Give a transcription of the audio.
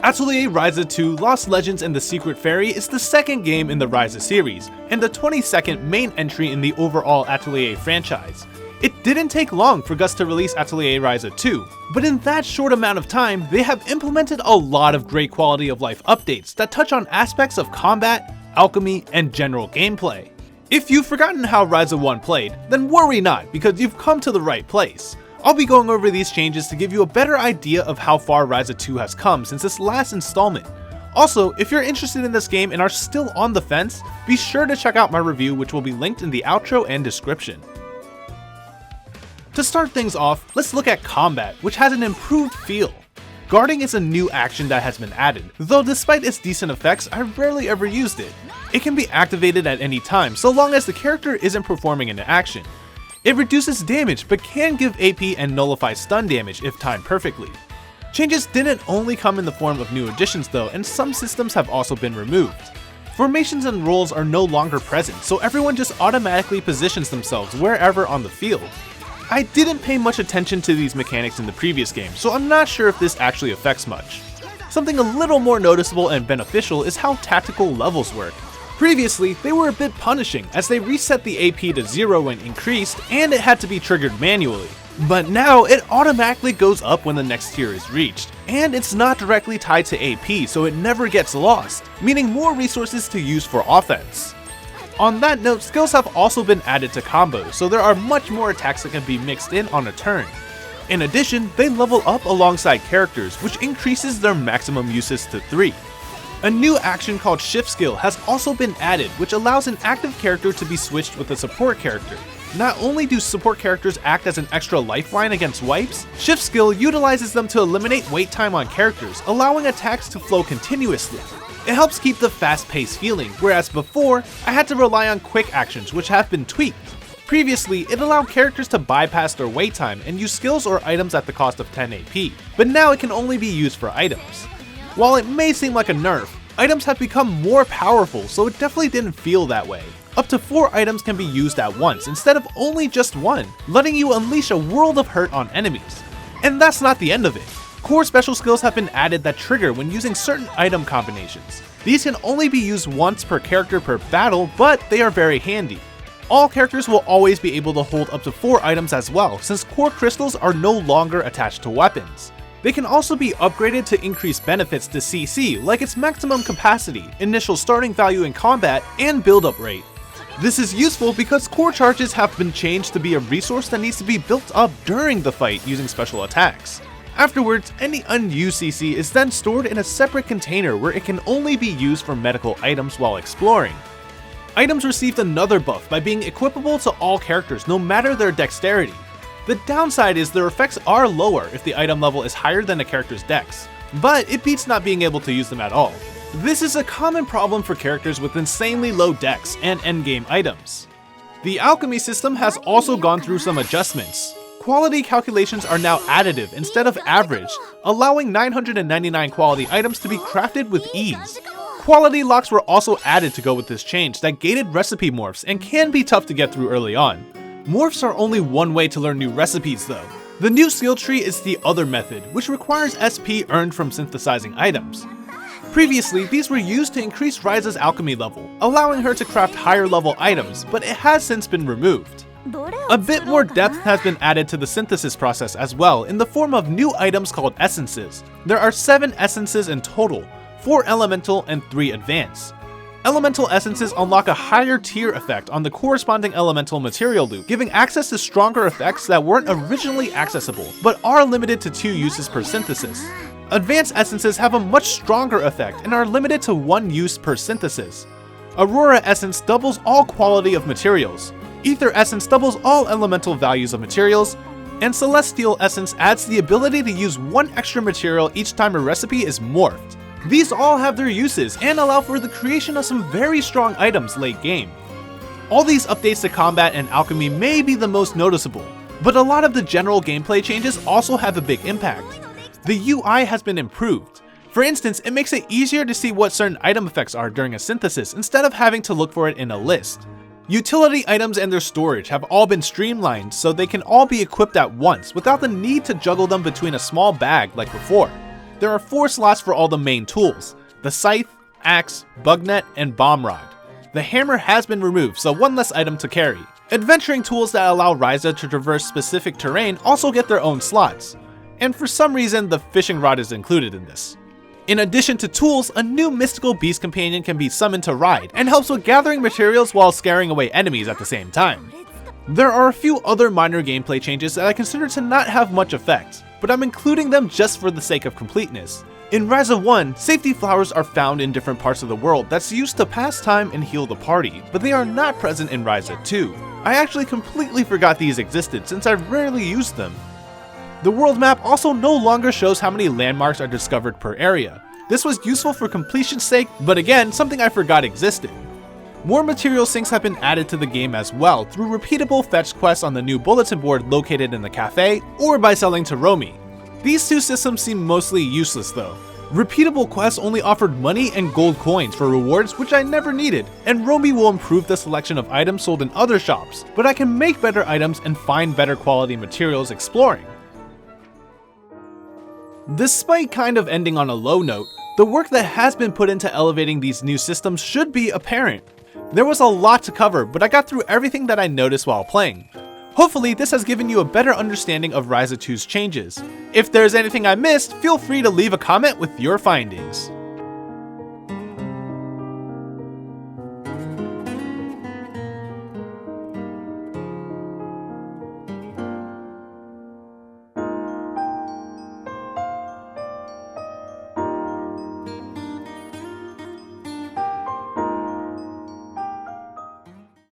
Atelier Ryza 2 Lost Legends and the Secret Fairy is the second game in the Ryza series, and the 22nd main entry in the overall Atelier franchise. It didn't take long for Gus to release Atelier Ryza 2, but in that short amount of time, they have implemented a lot of great quality of life updates that touch on aspects of combat, alchemy, and general gameplay. If you've forgotten how Ryza 1 played, then worry not, because you've come to the right place. I'll be going over these changes to give you a better idea of how far Ryza 2 has come since its last installment. Also, if you're interested in this game and are still on the fence, be sure to check out my review, which will be linked in the outro and description. To start things off, let's look at combat, which has an improved feel. Guarding is a new action that has been added, though despite its decent effects, I rarely ever used it. It can be activated at any time so long as the character isn't performing an action. It reduces damage but can give AP and nullify stun damage if timed perfectly. Changes didn't only come in the form of new additions though, and some systems have also been removed. Formations and roles are no longer present, so everyone just automatically positions themselves wherever on the field. I didn't pay much attention to these mechanics in the previous game, so I'm not sure if this actually affects much. Something a little more noticeable and beneficial is how tactical levels work. Previously, they were a bit punishing as they reset the AP to 0 when increased, and it had to be triggered manually. But now it automatically goes up when the next tier is reached, and it's not directly tied to AP, so it never gets lost, meaning more resources to use for offense. On that note, skills have also been added to combos, so there are much more attacks that can be mixed in on a turn. In addition, they level up alongside characters, which increases their maximum uses to 3. A new action called Shift Skill has also been added, which allows an active character to be switched with a support character. Not only do support characters act as an extra lifeline against wipes, Shift Skill utilizes them to eliminate wait time on characters, allowing attacks to flow continuously. It helps keep the fast-paced feeling, whereas before, I had to rely on quick actions which have been tweaked. Previously, it allowed characters to bypass their wait time and use skills or items at the cost of 10 AP, but now it can only be used for items. While it may seem like a nerf, items have become more powerful, so it definitely didn't feel that way. Up to 4 items can be used at once instead of only just 1, letting you unleash a world of hurt on enemies. And that's not the end of it. Core special skills have been added that trigger when using certain item combinations. These can only be used once per character per battle, but they are very handy. All characters will always be able to hold up to 4 items as well, since core crystals are no longer attached to weapons. They can also be upgraded to increase benefits to CC, like its maximum capacity, initial starting value in combat, and build-up rate. This is useful because core charges have been changed to be a resource that needs to be built up during the fight using special attacks. Afterwards, any unused CC is then stored in a separate container where it can only be used for medical items while exploring. Items received another buff by being equipable to all characters no matter their dexterity. The downside is their effects are lower if the item level is higher than a character's dex, but it beats not being able to use them at all. This is a common problem for characters with insanely low dex and endgame items. The alchemy system has also gone through some adjustments. Quality calculations are now additive instead of average, allowing 999 quality items to be crafted with ease. Quality locks were also added to go with this change that gated recipe morphs and can be tough to get through early on. Morphs are only one way to learn new recipes though. The new skill tree is the other method, which requires SP earned from synthesizing items. Previously, these were used to increase Ryza's alchemy level, allowing her to craft higher level items, but it has since been removed. A bit more depth has been added to the synthesis process as well in the form of new items called essences. There are 7 essences in total, 4 elemental and 3 advanced. Elemental essences unlock a higher tier effect on the corresponding elemental material loop, giving access to stronger effects that weren't originally accessible, but are limited to 2 uses per synthesis. Advanced essences have a much stronger effect and are limited to 1 use per synthesis. Aurora essence doubles all quality of materials. Ether essence doubles all elemental values of materials, and Celestial essence adds the ability to use 1 extra material each time a recipe is morphed. These all have their uses and allow for the creation of some very strong items late game. All these updates to combat and alchemy may be the most noticeable, but a lot of the general gameplay changes also have a big impact. The UI has been improved. For instance, it makes it easier to see what certain item effects are during a synthesis instead of having to look for it in a list. Utility items and their storage have all been streamlined so they can all be equipped at once without the need to juggle them between a small bag like before. There are 4 slots for all the main tools: the scythe, axe, bug net, and bomb rod. The hammer has been removed, so 1 less item to carry. Adventuring tools that allow Ryza to traverse specific terrain also get their own slots, and for some reason the fishing rod is included in this. In addition to tools, a new mystical beast companion can be summoned to ride, and helps with gathering materials while scaring away enemies at the same time. There are a few other minor gameplay changes that I consider to not have much effect, but I'm including them just for the sake of completeness. In Ryza 1, safety flowers are found in different parts of the world that's used to pass time and heal the party, but they are not present in Ryza 2. I actually completely forgot these existed since I rarely used them. The world map also no longer shows how many landmarks are discovered per area. This was useful for completion's sake, but again, something I forgot existed. More material sinks have been added to the game as well through repeatable fetch quests on the new bulletin board located in the cafe, or by selling to Romy. These 2 systems seem mostly useless though. Repeatable quests only offered money and gold coins for rewards, which I never needed, and Romy will improve the selection of items sold in other shops, but I can make better items and find better quality materials exploring. Despite kind of ending on a low note, the work that has been put into elevating these new systems should be apparent. There was a lot to cover, but I got through everything that I noticed while playing. Hopefully this has given you a better understanding of Ryza 2's changes. If there's anything I missed, feel free to leave a comment with your findings.